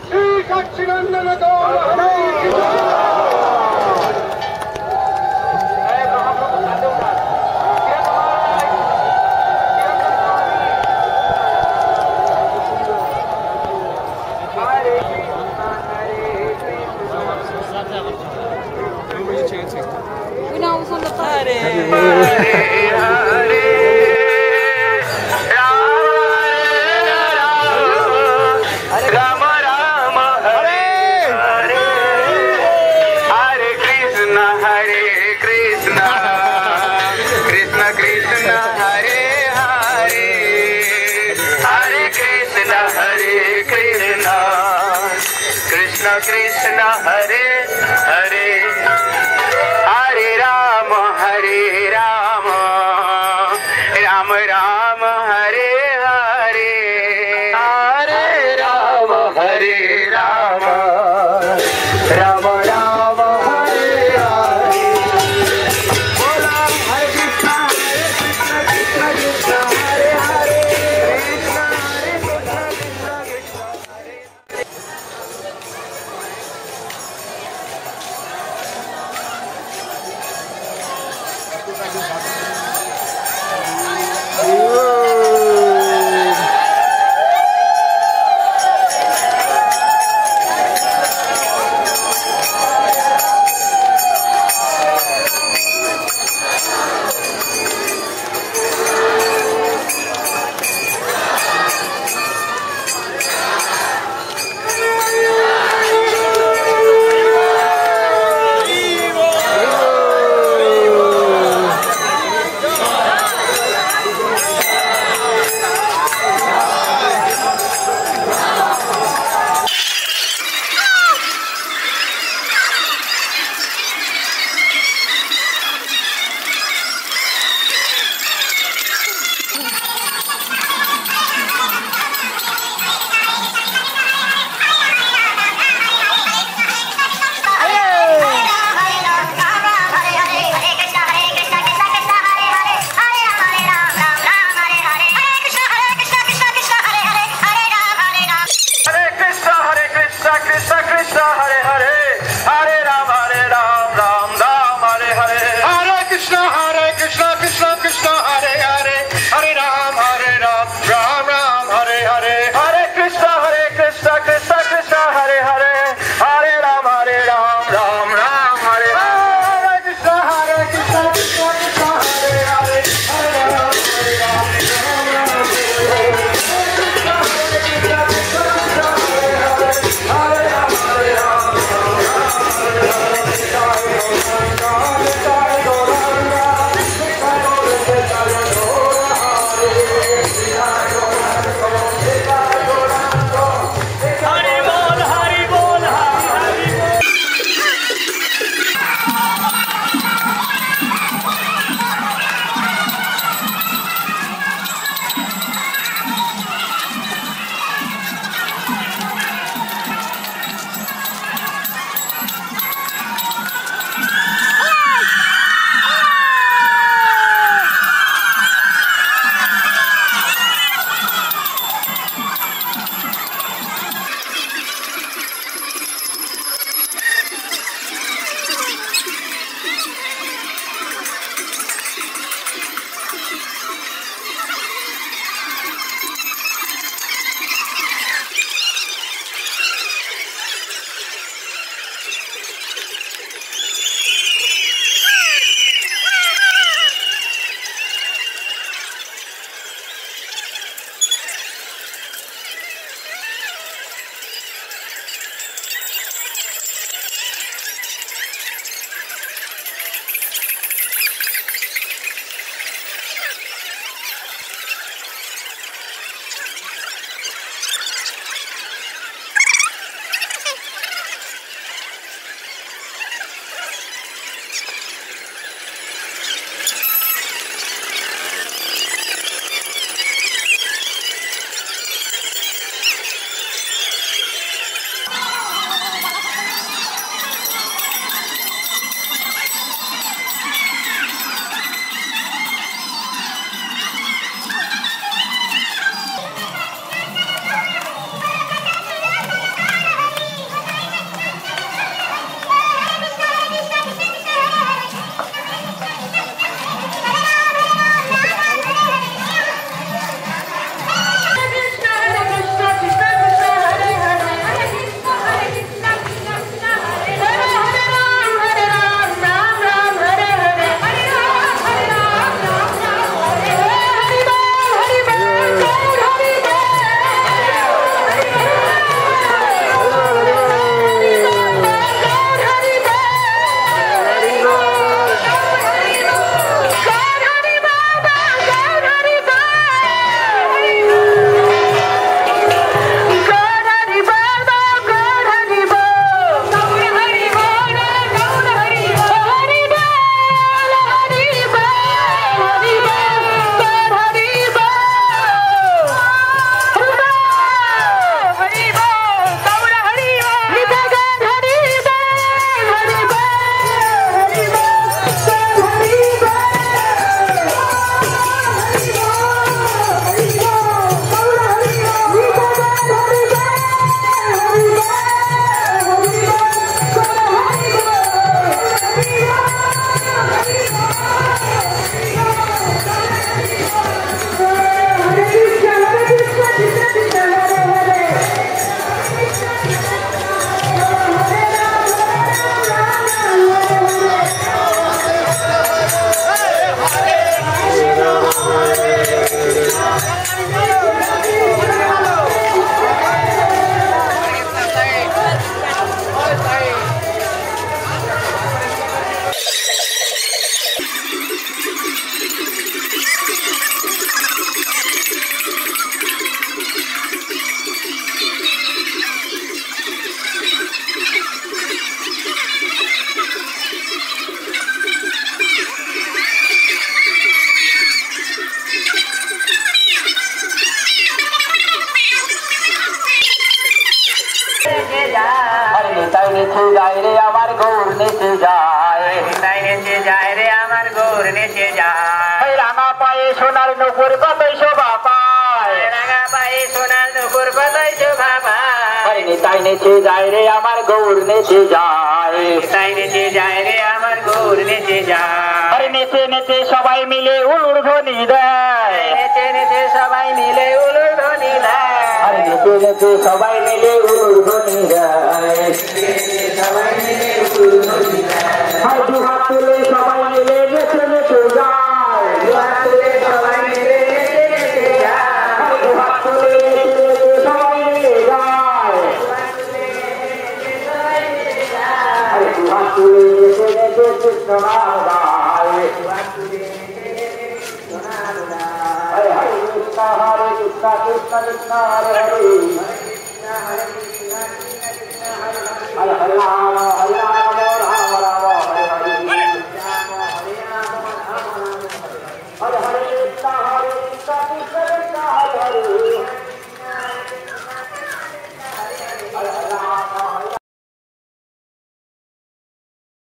Shri Sachchidanand Gaur When I was on the party. Krishna Hare Hare Hare Rama Hare Rama Rama Rama Hare Hare Hare Rama Hare Rama Rama Rama Hare Hare নেচে যায় তাই নেচে যায় রে আমার গৌর নেচে যায় রাঙা পায়ে সোনার নুপুর কতই শোভা পায় রাঙা পায়ে সোনার নুপুর কতই শোভা পায় তাই নেচে যায় রে আমার গৌর নেচে যায় তাই নেচে যায় রে আমার গৌর নেচে যায় আরে নেচে নেচে সবাই মিলে উলুর ধ্বনি দেয় নেচে নেচে সবাই মিলে উলুর ধ্বনি দেয় আরে নেচে নেচে সবাই মিলে উলুর ধ্বনি দেয় সবাই মিলে উলুর ধ্বনি দেয় দু হাত তুলে সবাই মিলে নেচে নেচে যায় দু হাত তুলে সবাই মিলে নেচে নেচে যায় দু হাত তুলে নেচে নেচে সবাই মিলে যায় আরে দু হাত তুলে নেচে নেচে কৃষ্ণ নাম গায় হরে হরে কৃষ্ণ কৃষ্ণ কৃষ্ণ হরে হরে হরে হরে রাম